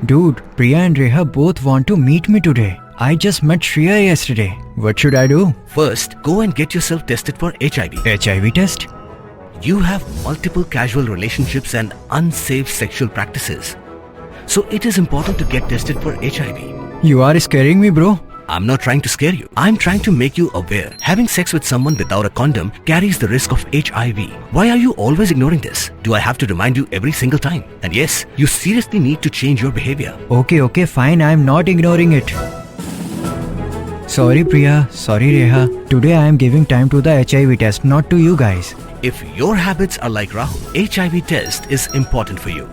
Dude, Priya and Reha both want to meet me today. I just met Shreya yesterday. What should I do? First, go and get yourself tested for HIV. HIV test? You have multiple casual relationships and unsafe sexual practices. So it is important to get tested for HIV. You are scaring me, bro. I'm not trying to scare you. I'm trying to make you aware. Having sex with someone without a condom carries the risk of HIV. Why are you always ignoring this? Do I have to remind you every single time? And yes, you seriously need to change your behavior. Okay, fine. I'm not ignoring it. Sorry, Priya. Sorry, Reha. Today I am giving time to the HIV test, not to you guys. If your habits are like Rahul, HIV test is important for you.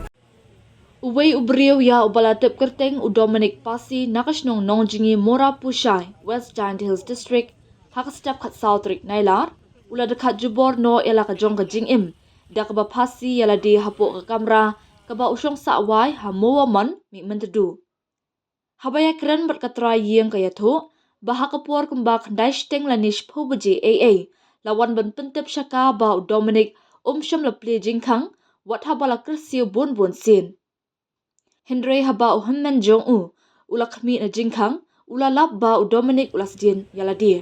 Uway ubriw ya ubalatip kerteng u Dominic Pasi nakasnong nong jingim mora pushai West Giant Hills District hakastep khat Southrick Nailar ula dekat jubor no ela ka jong ka jingim da ka ba Pasi yala di hapo ka kamera ka ba usong sawai ha mowa man Mihmyntdu habaya kren ber katra yeng ka yatho ba hakapor kumba khandai steng lanish phubaji AA lawan ban pentep shaka ba u Dominic sham la ple jingkhang wat habala krsiu bun sin Henry haba u Mihmyntdu ula khmi na jingkhang ula lap ba u Dominic ulasdien yaladi.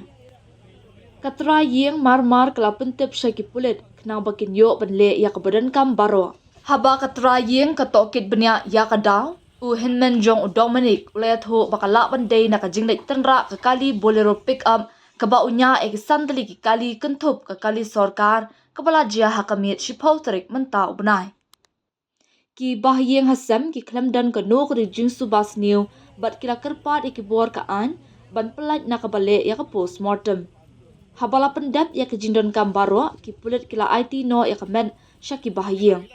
Katra yeng mar kala pentep shaki pulit knang bakin yo banle ya kabadan kam baro. Haba katra yeng katokit benya ya kadaw u Mihmyntdu u Dominic ula tho bakala bandai na kajingdai tenra kakali bolero pick up kaba unya ek sandali ki kali kentup kakali sorkar kabala jia hakamit shipauterik menta ubnai. Ki bahyeng hasam ki klamdan ka nok ri jingsu bas new bat kila kerpat ikibor ka an ban pelat na kabale ya ka postmortem habala pendap ya ka jindon kam baro ki pulit kila IT no ya ka men syaki bahyeng